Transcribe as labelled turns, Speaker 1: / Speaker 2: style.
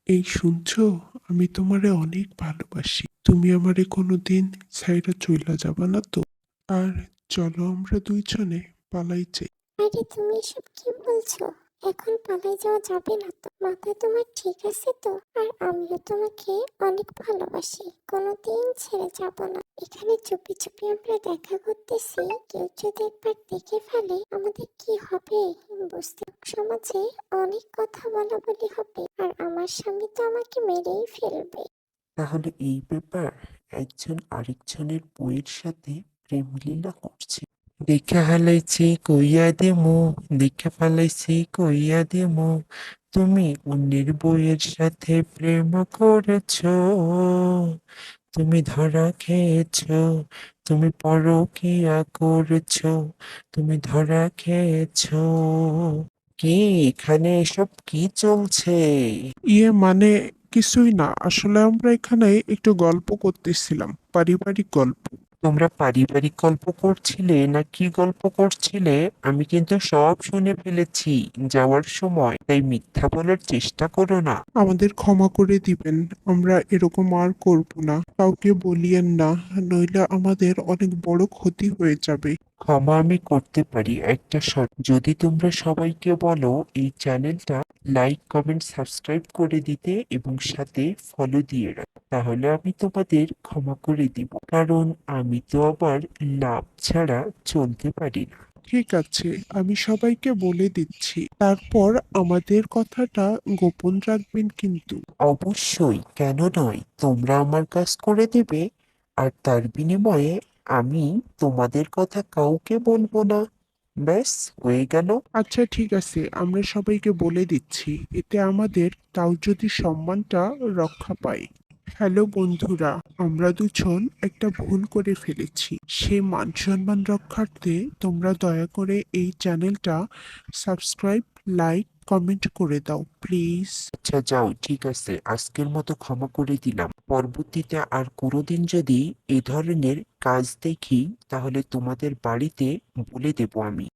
Speaker 1: এই শুনছো? আমি তোমারে অনেক ভালোবাসি। তুমি আমারে কোনোদিন ছাইড়া চইলা যাবা না তো? আর চলো আমরা দুইজনে পালাই যাই।
Speaker 2: আরে তুমি এসব কি বলছো? এখন পালিয়ে যাওয়া যাবে না তো। মাথা তোমার ঠিক আছে তো? আর আমিও তোমাকে অনেক ভালোবাসি, কোনোদিন ছেড়ে যাব না। এখানে চুপি চুপি আমরা দেখা করতেছি, কেউ যদি একবার দেখে ফেলে আমাদের কি হবে বুঝতে। সমাজে অনেক কথা বলা বলি হবে, আর আমার স্বামী তো আমাকে মেরেই ফেলবে।
Speaker 3: তাহলে এই ব্যাপার, একজন আরেকজনের বইয়ের সাথে প্রেম লীলা করছে। দেখা হালাইছি কইয়া দিমু, দেখা ফালাইছি কইয়া দিমু, তুমি অন্যের বইয়ের সাথে প্রেম করেছ, তুমি ধরা খেয়েছ, তুমি পরকিয়া করেছ, তুমি ধরা খেয়েছ। কি, এখানে এসব কি চলছে?
Speaker 1: মানে কিছুই না, আসলে আমরা এখানে একটু গল্প করতেছিলাম, পারিবারিক গল্প।
Speaker 3: তোমরা পারিবারিক গল্প করছিলে না কি গল্প করছিলে? আমি কিন্তু সব শুনে ফেলেছি যাওয়ার সময়, তাই মিথ্যা বলার চেষ্টা করো না।
Speaker 1: আমাদের ক্ষমা করে দিবেন, আমরা এরকম আর করব না। কাউকে বলিয়েন না, নইলে আমাদের অনেক বড় ক্ষতি হয়ে যাবে।
Speaker 3: ক্ষমা আমি করতে পারি একটা শর্ত, যদি তোমরা সবাইকে বলো এই চ্যানেলটা লাইক কমেন্ট সাবস্ক্রাইব করে দিতে এবং সাথে ফলো দিয়ে রাখ, তাহলে আমি তোমাদের ক্ষমা করে দিব, কারণ আমি তো আবার লাভ ছাড়া চলতে পারি না।
Speaker 1: ঠিক আছে, আমি সবাইকে বলে দিচ্ছি। তারপর আমাদের কথাটা গোপন রাখবেন কিন্তু।
Speaker 3: অবশ্যই, কেন নয়, তোমরা আমার কাজ করে দেবে আর তার বিনিময়ে আমি তোমাদের কথা কাউকে বলবো না। ব্যাস, হয়ে গেল।
Speaker 1: আচ্ছা ঠিক আছে, আমরা সবাইকে বলে দিচ্ছি, এতে আমাদের তাও যদি সম্মানটা রক্ষা পায়। হ্যালো বন্ধুরা, আমরা দুজন একটা ভুল করে ফেলেছি। সে মান সম্মান রক্ষার্থে তোমরা দয়া করে এই চ্যানেলটা সাবস্ক্রাইব, লাইক, কমেন্ট করে দাও প্লিজ।
Speaker 3: আচ্ছা যাও, ঠিক আছে, আজকের মতো ক্ষমা করে দিলাম। পরবর্তীতে আর কোনোদিন যদি এ ধরনের কাজ দেখি তাহলে তোমাদের বাড়িতে বলে দেবো আমি।